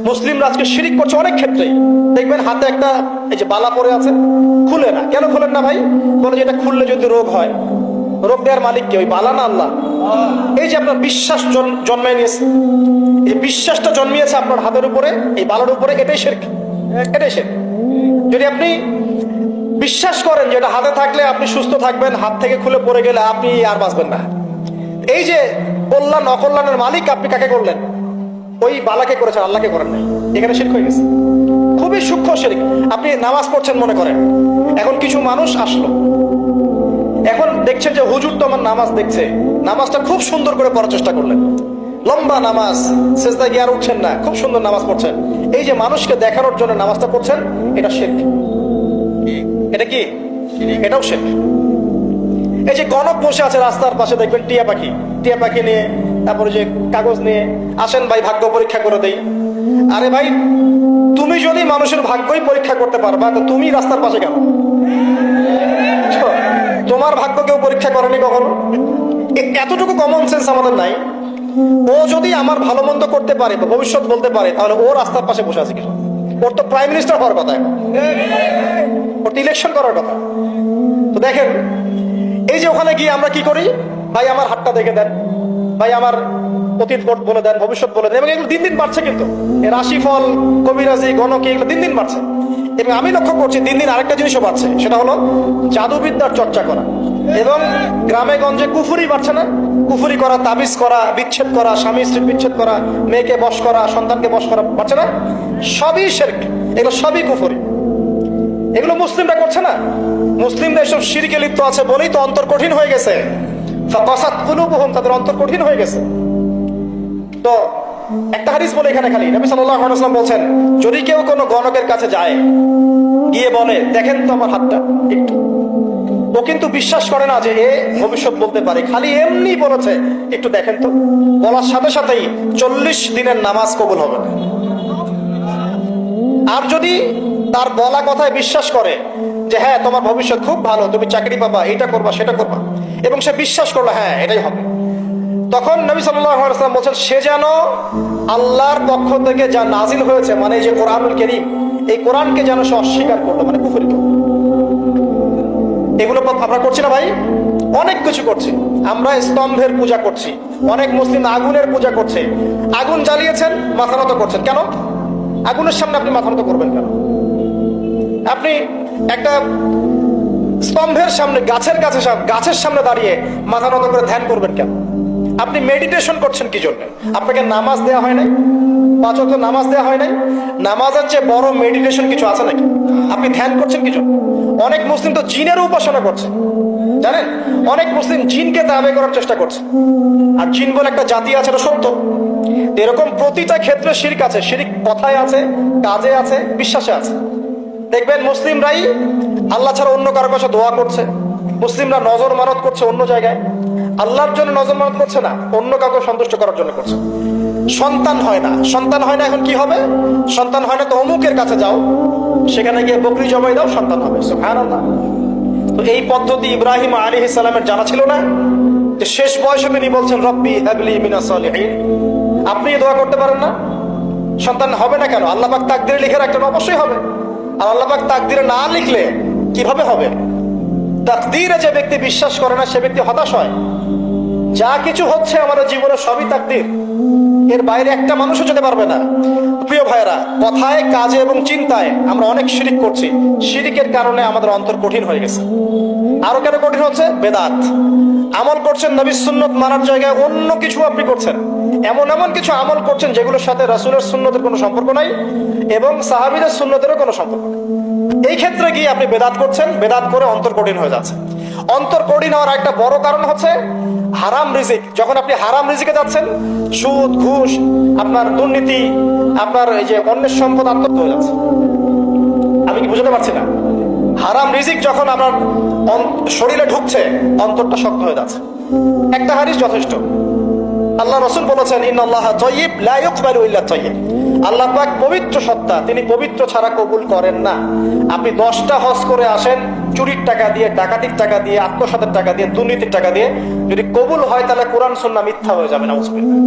মুসলিমরা আজকে শিরিক করছে অনেক ক্ষেত্রে। দেখবেন হাতে একটা এই যে বালা পরে আছে, খুলে না। কেন খুলেন না ভাই? বলে যে এটা খুললে যদি রোগ হয়। রোগ দেওয়ার মালিক কে? ওই বালা না আল্লাহ? এই যে আপনার বিশ্বাস জন্মায় নিয়েছে, এই বিশ্বাসটা জন্মিয়েছে আপনার হাতের উপরে, এই বালার উপরে, এটাই শিরক, এটাই শিরক। যদি আপনি বিশ্বাস করেন যে এটা হাতে থাকলে আপনি সুস্থ থাকবেন, হাত থেকে খুলে পড়ে গেলে আপনি আর বাঁচবেন না, এই যে কল্যাণ অকল্যাণের মালিক আপনি কাকে করলেন? ওই বালাকে করেছেন, আল্লাহকে করেন নাই। এখানে শিরক হয়ে গেছে, খুবই সূক্ষ্ম শিরক। আপনি নামাজ পড়ছেন মনে করেন, এখন কিছু মানুষ আসলো, এখন দেখছেন যে হুজুর তো আমার নামাজ দেখছে, নামাজটা খুব সুন্দর করে পড়ার চেষ্টা করলেন, লম্বা নামাজ, সেজদায় গিয়ে আর উঠছেন না, খুব সুন্দর নামাজ পড়ছেন। এই যে মানুষকে দেখানোর জন্য নামাজটা পড়ছেন, এটা শিরক। এটা কি? এটাও শিরক। এই যে গণক বসে আছে রাস্তার পাশে, দেখবেন টিয়া পাখি, টিয়া পাখি নিয়ে, তারপরে যে কাগজ নিয়ে আসেন ভাই ভাগ্য পরীক্ষা করে দেই। আরে ভাই, তুমি যদি মানুষের ভাগ্যই পরীক্ষা করতে পারবা, তো তুমি রাস্তার পাশে কেন? তোমার ভাগ্য কেউ পরীক্ষা করেনি কখনো? এতটুকু কমন সেন্স আমাদের নাই। ও যদি আমার ভালো মন্দ করতে পারে বা ভবিষ্যৎ বলতে পারে, তাহলে ও রাস্তার পাশে বসে আছে কেন? ওর তো প্রাইম মিনিস্টার হওয়ার কথা, ওর তো ইলেকশন করার কথা। তো দেখেন, এই যে ওখানে গিয়ে আমরা কি করি, ভাই আমার হাতটা দেখে দেন, ভাই আমার অতীত বলে দেন, ভবিষ্যৎ বলে দেন, এবং এগুলো দিন দিন বাড়ছে। কিন্তু রাশিফল, কবিরাজি, গণকে, এগুলো দিন দিন বাড়ছে। এবং আমি লক্ষ্য করছি দিন দিন আরেকটা জিনিসও বাড়ছে, সেটা হলো জাদুবিদ্যার চর্চা করা। এবং গ্রামে গঞ্জে কুফুরি বাড়ছে না? কুফুরি করা, তাবিজ করা, বিচ্ছেদ করা, স্বামী স্ত্রী বিচ্ছেদ করা, মেয়েকে বশ করা, সন্তানকে বশ করা, বাড়ছে না? সবই শিরক, এগুলো সবই কুফুরি। এগুলো মুসলিমরা করছে না। মুসলিমরা এসব শিরকে লিপ্ত আছে বলেই তো অন্তর কঠিন হয়ে গেছে, তাদের অন্তর কঠিন হয়ে গেছে। তো একটা হাদিস বলে এখানে খালি, নবী সাল্লাল্লাহু আলাইহি ওয়াসাল্লাম বলছেন, যদি কেউ কোনো গণকের কাছে যায়, গিয়ে বলে দেখেন তো আমার হাতটা একটু, ও কিন্তু বিশ্বাস করে না যে এ ভবিষ্যৎ বলতে পারে, খালি এমনি বলেছে একটু দেখেন তো, বলার সাথে সাথেই 40 দিনের নামাজ কবুল হবে না। আর যদি তার বলা কথায় বিশ্বাস করে যে হ্যাঁ তোমার ভবিষ্যৎ খুব ভালো, তুমি চাকরি পাবা, এটা করবা সেটা করবা, এবং সে বিশ্বাস করলো হ্যাঁ এটাই হবে, তখন নবী সাল্লাল্লাহু আলাইহি ওয়াসাল্লাম বলেন সে যেন আল্লাহর পক্ষ থেকে যা নাজিল হয়েছে, মানে এই যে কোরআনুল কারীম, এই কোরআনকে যেন সে অস্বীকার করলো, মানে কুফরি করলো। এগুলো আমরা করছি না ভাই? অনেক কিছু করছি আমরা। স্তম্ভের পূজা করছি, অনেক মুসলিম আগুনের পূজা করছে। আগুন জ্বালিয়েছেন, মাথা নত করছেন কেন? আগুনের সামনে আপনি মাথা নত করবেন কেন? আপনি একটা স্তম্ভের সামনে, গাছের সামনে দাঁড়িয়ে মাথা নত করে ধ্যান করবেন কেন? আপনি মেডিটেশন করছেন কি জন্য? আপনাকে নামাজ দেওয়া হয় নাই? 5 ওয়াক্ত নামাজ দেওয়া হয় নাই? নামাজের চেয়ে বড় মেডিটেশন কিছু আছে নাকি? আপনি ধ্যান করছেন কি জন্য? অনেক মুসলিম তো জিনের উপাসনা করছে, জানেন? অনেক মুসলিম জিনকে তাবে করার চেষ্টা করছে। আর জিন বলে একটা জাতি আছে, এটা সত্য। এরকম প্রতিটা ক্ষেত্রে শিরক আছে। শিরক কথায় আছে, কাজে আছে, বিশ্বাসে আছে। দেখবেন মুসলিমরাই আল্লাহ ছাড়া অন্য কারো কাছে দোয়া করছে, মুসলিমরা নজর মানত করছে অন্য জায়গায়, আল্লাহর জন্য নজর মানত করছে না, অন্য কাউকে সন্তুষ্ট করার জন্য করছে। সন্তান হয় না, সন্তান হয় না, এখন কি হবে? সন্তান হয় না তো অমুকের কাছে যাও, সেখানে গিয়ে বকরি জবাই দাও, সন্তান হবে। সুবহানাল্লাহ। তো এই পদ্ধতি ইব্রাহিম আলাইহিস সালামের জানা ছিল না, যে শেষ বয়সে তিনি বলছেন রব্বি হাবলি মিনাস সালিহিন। আপনি দোয়া করতে পারেন না? সন্তান হবে না কেন? আল্লাহ পাক তাকদীরে লিখে রাখলেন, অবশ্যই হবে। আর আল্লাহ পাক তাকদীরে না লিখলে কিভাবে হবে? তাকদীরে যে ব্যক্তি বিশ্বাস করে না, সে ব্যক্তি হতাশ হয়। যা কিছু হচ্ছে আমাদের জীবনে সবই তাকদীর, এর বাইরে একটা মানুষও যেতে পারবে না। প্রিয় ভাইরা, কথায়, কাজে এবং চিন্তায় আমরা অনেক শিরিক করছি। শিরিকের কারণে আমাদের অন্তর কঠিন হয়ে গেছে। আরো কেন কঠিন হচ্ছে? বেদাত। আমল করছেন নবীর সুন্নত মানার জায়গায় অন্য কিছু আপনি করছেন, এমন এমন কিছু আমল করছেন যেগুলোর সাথে রাসূলের সুন্নতের কোনো সম্পর্ক নাই এবং সাহাবীদের সুন্নতেরও কোনো সম্পর্ক নেই। এই ক্ষেত্রে গিয়ে আপনি বেদাত করছেন, বেদাত করে অন্তর কঠিন হয়ে যাচ্ছে। অন্তর কঠিন হওয়ার একটা বড় কারণ হচ্ছে হারাম রিজিক। যখন আপনি হারাম রিজিকে যাচ্ছেন, সুদ, ঘুষ, আপনার দুর্নীতি, আপনার এই যে অন্যের সম্পদ আত্মসাৎ হয়ে যাচ্ছে। আমি কি বুঝতে পারছি না? হারাম রিজিক যখন আপনার শরীরে ঢুকছে, অন্তরটা শক্ত হয়ে যাচ্ছে। একটা হাদিস যথেষ্ট। আল্লাহ রাসূল বলেছেন, ইন্নাল্লাহা তাইয়্যিব লা ইকবালু ইল্লা তাইয়্যিব। আল্লাহ পাক পবিত্র সত্তা, তিনি পবিত্র ছাড়া কবুল করেন না। আপনি 10টা হজ করে আসেন, চুরির টাকা দিয়ে, ডাকাতির টাকা দিয়ে, আত্মসাতের টাকা দিয়ে, দুর্নীতির টাকা দিয়ে, যদি কবুল হয় তাহলে কোরআন সুন্নাহ মিথ্যা হয়ে যাবে। নাউজুবিল্লাহ।